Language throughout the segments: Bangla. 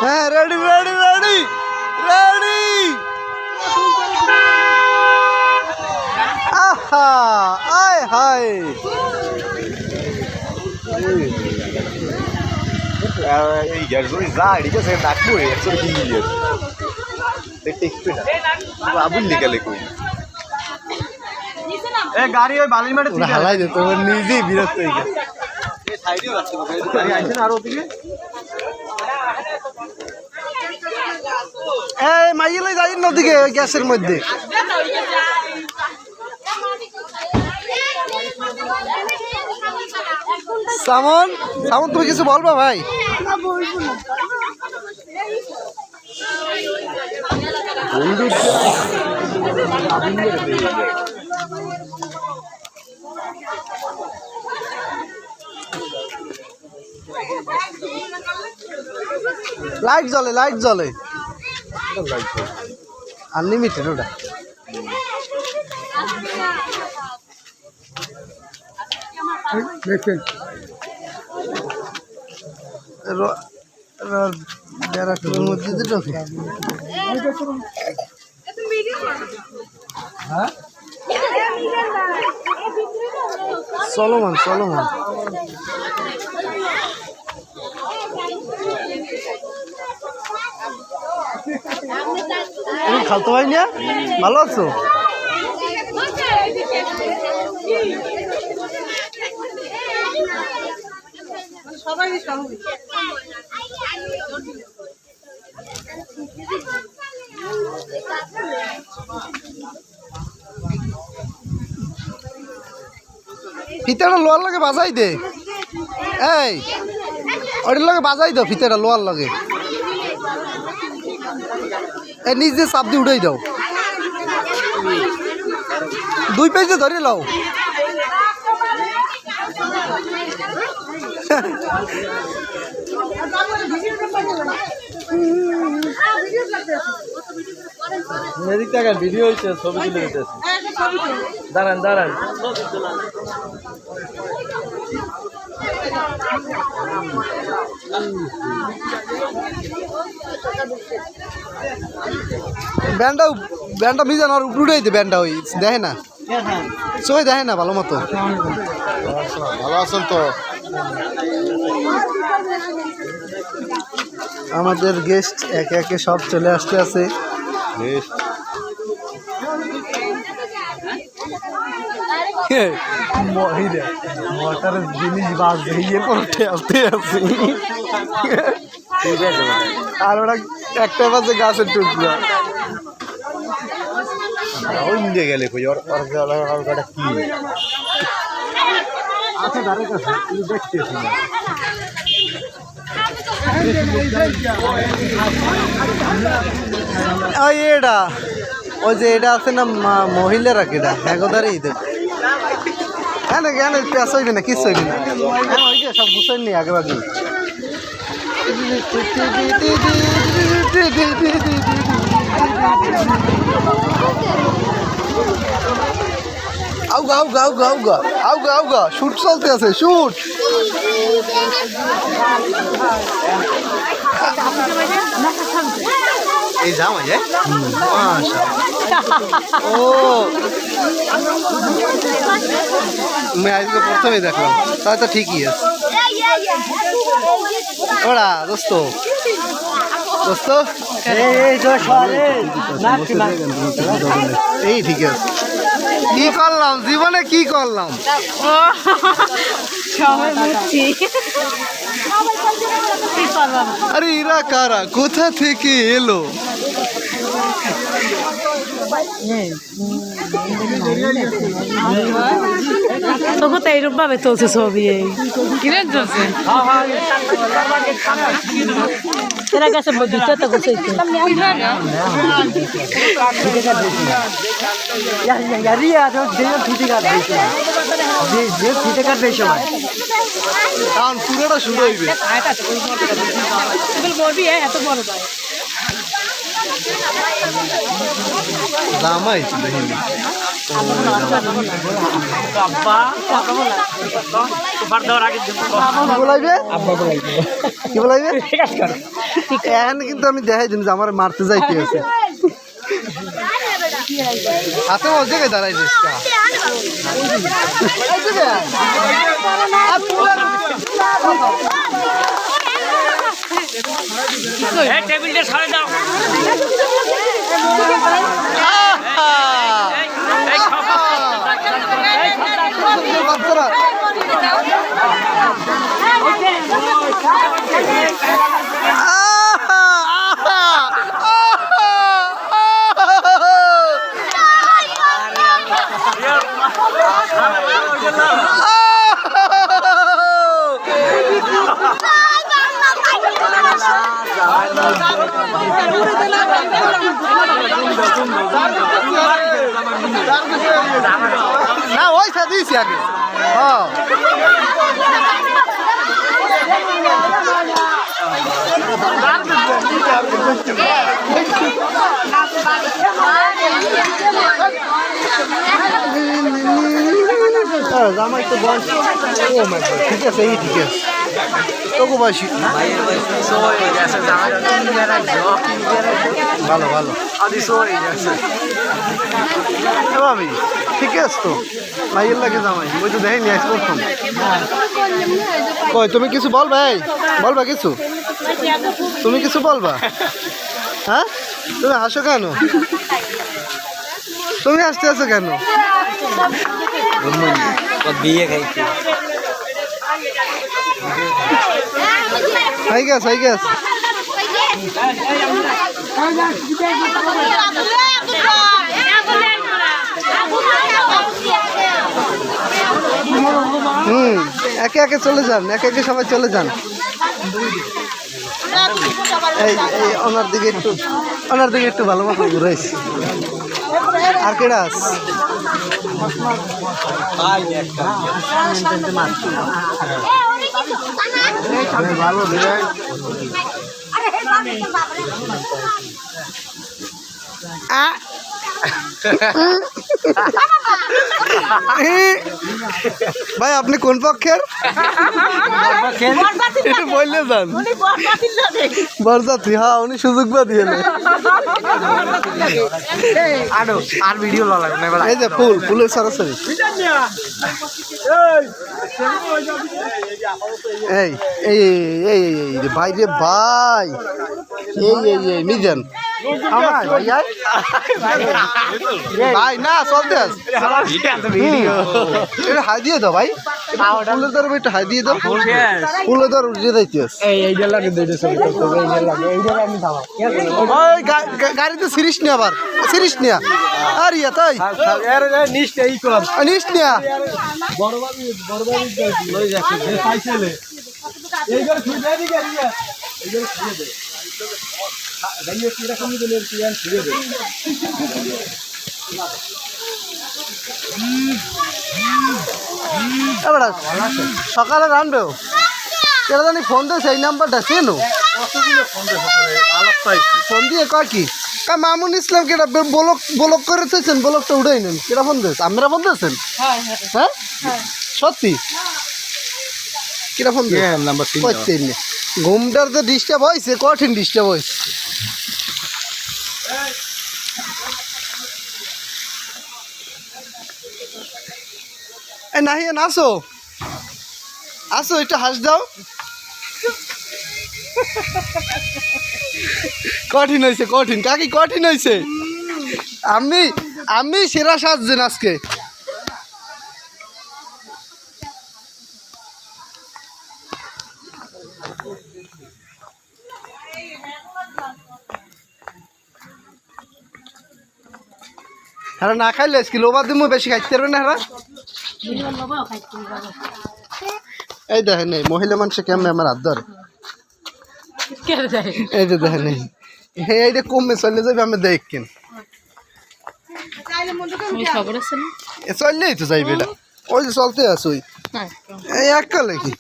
হ্যাঁ রেডি রেডি রেডি রেডি আহা আয় হায় এই গ্যাসগুলি যা এদিকে সে নাকবো একশো কিলো টেকবে না আবুল লিগালে কই এ গাড়ি ওই বালির মাঠে ওরা হালাই দে তোর নিজেই বিরক্ত হয়ে গেছে এই সাইডেও রাখতে হবে গাড়ি আইছে না আর ওদিকে এই মাইলে যাই নদীকে গ্যাসের মধ্যে সামন সামন তুমি কিছু বলবা ভাই লাইট জ্বলে আনলিমিটেড ওটা মধ্যে ঢোকে চলমান খালতো ভাই না ভালো আছো ফিতেটা লোয়ার লগে বাজাই দে এই ওটার লগে বাজাই দাও ফিতেটা লোয়ার লগে এ নিজে চাপ দিয়ে উঠাই দাও দুই পেজে ধরে লাও ভিডিও হয়েছে ছবি তুলে দিতেছে দাঁড়ান ব্যান্ডটা মিজান আর উপরে উঠাই দে ব্যান্ডটা ওই দেখে না সবাই দেখে না ভালো মতো ভালো আছেন তো আমাদের গেস্ট একে একে সব চলে আসতে আছে মোটরের জিনিস বাস দিয়ে পড়তে আসতে আছি আর ওরা একটা বাজে গাছের টুকরা ওই নিয়ে গেলে কই ওর গাড়িটা কি আচ্ছা দাঁড়ে কাছে দেখতেছি না ওই এটা ওই যে এটা আছে না মহিলারা কেটা একদারই হ্যাঁ না কেন পেঁচ হইবে না কিছু হইবে না হ্যাঁ ওই যে সব বুঝেন নি আগে বাকি আউগা শুট চলতে আছে শুট এই যাও যায় ও আমি আজকে প্রথমেই দেখলাম তাই তো ঠিকই আছে ওরা দোস্ত এই ঠিক আছে কি করলাম জীবনে কি করলাম আরে এরা কারা কোথা থেকে এলো তোকে তো এইরকম ভাবে চলছে ছবি এই কিনে চলছে এরা কাছে দুটা তো গোছে কারণ পুরোটা শুরু হইবে বলবি এত বড় যায় জামাই ছিল হিন্দি কি বলাইবে কি বলাইবে এখন কিন্তু আমি দেখাই দিন যে আমার মারতে যাইতে আছে হাতে ও জায়গায় দাঁড়াই টেবিলটা সরে দাও না ওই দিয়েছি আগে হ্যাঁ জামাই তো বয়স ও মাই গড ঠিক আছে এই ঠিক আছে তোকে বয়সী ভালো ভালো আমি ঠিক আছে তো মাইয়ের লাগে জামাই ওই তো দেখেনি আজ প্রথম কই তুমি কিছু বলবা এই বলবা কিছু তুমি কিছু বলবা হ্যাঁ তুমি হাসো কেন তুমি হাসতে আছো কেন বিয়ে খাইছি হাই গ্যাস একে একে চলে যান একে একে সবাই চলে যান এই ওনার দিকে একটু ভালো মতো ঘুরাইছি আর কেডা ভালো ভাই আপনি কোন পক্ষের একটু বললে যান বরযাত্রী হ্যাঁ উনি সুযোগ বা দিয়ে আর ভিডিও লাগবে না এই যে ফুলের সরাসরি এই এই এই ভাই রে ভাই এই মিজান ভাই না চলতে হাই দিয়ে দাও ভাই ফুলের দর একটু হাই দিয়ে দাও ফুলের দর উঠে যাইতে গাড়িতে সিরিস নিয়ে আবার সিরিস নিয়া আর ইয়া তাই নিস নিয়া সকালে রানবেও কেন জানি ফোন দিয়েছে এই নাম্বারটা চেনো ফোন দিয়ে কয় কি মামুন ইসলাম কেটা ব্লক করে চাইছেন ব্লকটা উঠাই নেন কেটা ফোন দিয়েছে আপনারা ফোন দিয়েছেন হ্যাঁ সত্যি কেটা ফোন দিয়ে নাম্বার ঘুমটার তো ডিস্টার্ব হয়েছে কঠিন ডিস্টার্ব হয়েছে নাহিয়ান আসো একটু হাস দাও কঠিন হয়েছে কঠিন কাকি কঠিন হয়েছে আমি সেরা সাজছেন আজকে হ্যাঁ না খাইলে কি লোবা দিমু বেশি খাইতে পারবে না হ্যাঁ এই দেখেন এই মহিলা মানুষে কেমনে আমার হাত ধরে এই যে দেখেন এইটা কমে চলে যাবে আমি দেখেন চললেই তো যাইবে এটা ওই যে চলতে আছে ওই এই এক কালে কি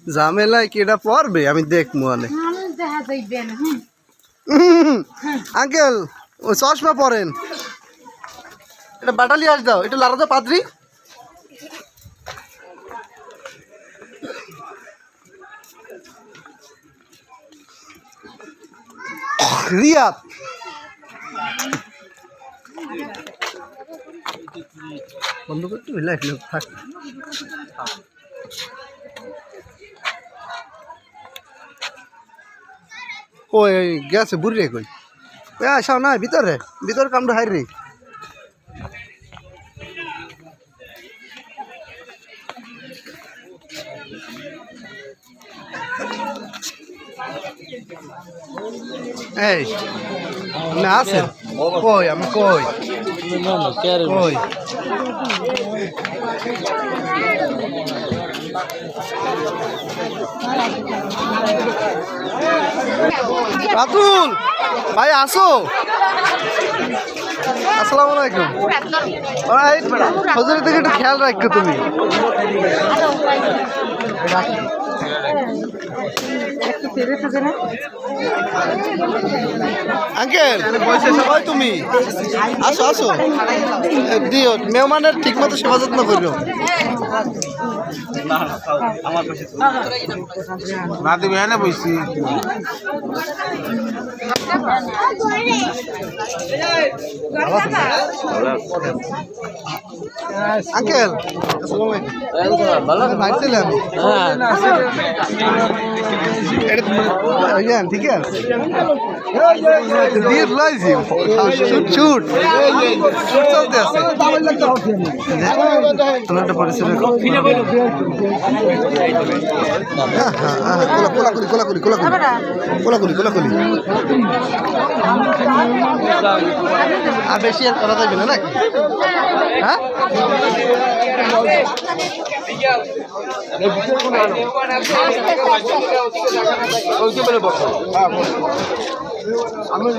ঝামেলায় কি এটা পড়বে আমি দেখবো অনেক আঙ্কেল ওই চশমা পরেন এটা বাটালি আস দাও এটা লারা দাও পাদ্রি রিয়াদ বন্ধ করতে লাইফ লোক থাক ওই গেছে বুড়ি রে কই আসাও না ভিতরে ভিতরে কামড় হাই রে এই না আছে কই আমি কই কই রাতুল ভাই আসো আসসালামু আলাইকুম হজরের দিকে একটু খেয়াল রাখো তুমি আঙ্কেল সবাই তুমি আসো আসো দিও মেহমানের ঠিক মতো সেবা যত্ন করিও না তুমি এনে বসছি আঙ্কেল ঠিক আছে শুট চলতে আছে তোমার একটা পরিচয় কোলাকুলি আর বেশি আর করা যাবে না নাকি হ্যাঁ আমি